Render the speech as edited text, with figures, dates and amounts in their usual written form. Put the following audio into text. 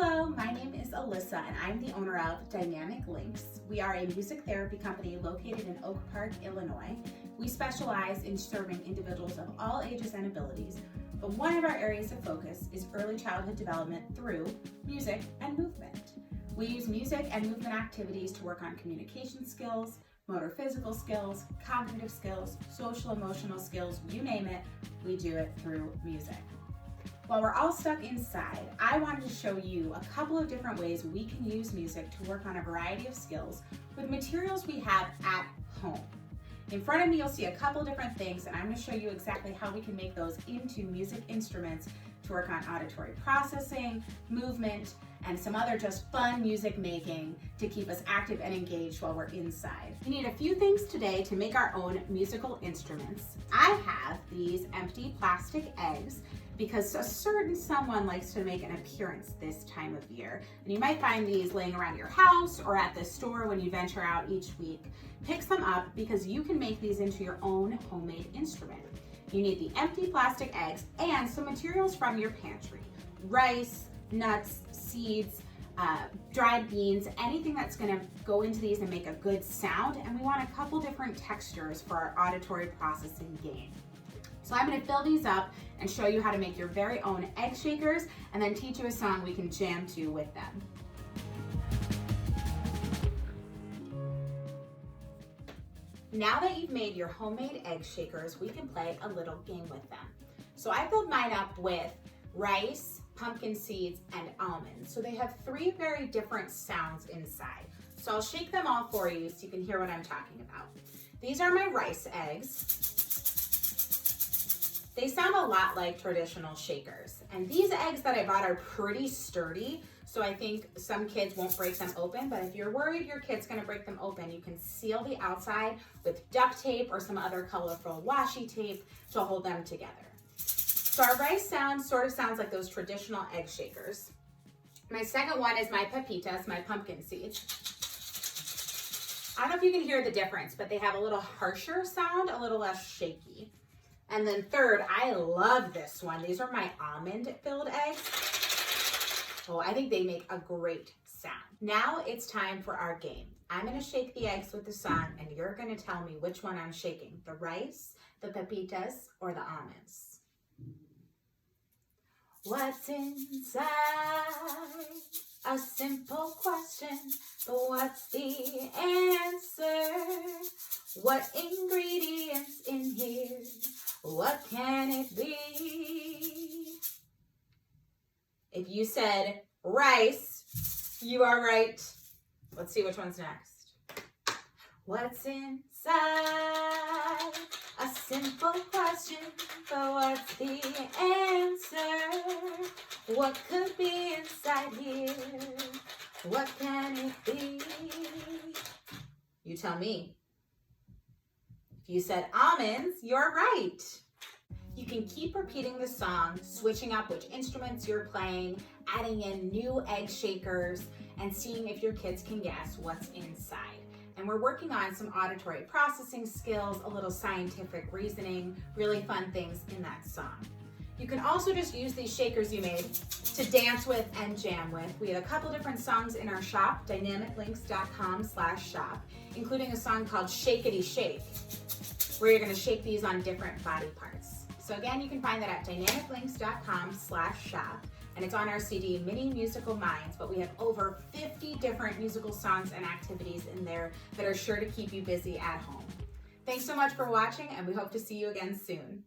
Hello, my name is Alyssa and I'm the owner of Dynamic Links. We are a music therapy company located in Oak Park, Illinois. We specialize in serving individuals of all ages and abilities, but one of our areas of focus is early childhood development through music and movement. We use music and movement activities to work on communication skills, motor physical skills, cognitive skills, social emotional skills, you name it, we do it through music. While we're all stuck inside, I wanted to show you a couple of different ways we can use music to work on a variety of skills with materials we have at home. In front of me, you'll see a couple different things, and I'm going to show you exactly how we can make those into music instruments to work on auditory processing, movement, and some other just fun music making to keep us active and engaged while we're inside. We need a few things today to make our own musical instruments. I have these empty plastic eggs because a certain someone likes to make an appearance this time of year. And you might find these laying around your house or at the store when you venture out each week. Pick some up because you can make these into your own homemade instrument. You need the empty plastic eggs and some materials from your pantry. Rice, nuts, seeds, dried beans, anything that's gonna go into these and make a good sound. And we want a couple different textures for our auditory processing game. So I'm gonna fill these up and show you how to make your very own egg shakers and then teach you a song we can jam to with them. Now that you've made your homemade egg shakers, we can play a little game with them. So I filled mine up with rice, pumpkin seeds, and almonds. So they have three very different sounds inside. So I'll shake them all for you so you can hear what I'm talking about. These are my rice eggs. They sound a lot like traditional shakers. And these eggs that I bought are pretty sturdy, so I think some kids won't break them open, but if you're worried your kid's gonna break them open, you can seal the outside with duct tape or some other colorful washi tape to hold them together. So our rice sound sort of sounds like those traditional egg shakers. My second one is my pepitas, my pumpkin seeds. I don't know if you can hear the difference, but they have a little harsher sound, a little less shaky. And then third, I love this one. These are my almond-filled eggs. Oh, I think they make a great sound. Now it's time for our game. I'm gonna shake the eggs with the song, and you're gonna tell me which one I'm shaking, the rice, the pepitas, or the almonds. What's inside? A simple question, but what's the answer? What ingredients in here? What can it be? If you said rice, you are right. Let's see which one's next. What's inside? A simple question, but what's the answer? What could be inside here? What can it be? You tell me. If you said almonds, you're right. You can keep repeating the song, switching up which instruments you're playing, adding in new egg shakers, and seeing if your kids can guess what's inside. And we're working on some auditory processing skills, a little scientific reasoning, really fun things in that song. You can also just use these shakers you made to dance with and jam with. We have a couple different songs in our shop, dynamiclinks.com/shop, including a song called Shakety Shake, where you're gonna shake these on different body parts. So again, you can find that at dynamiclinks.com/shop, and it's on our CD, Mini Musical Minds, but we have over 50 different musical songs and activities in there that are sure to keep you busy at home. Thanks so much for watching, and we hope to see you again soon.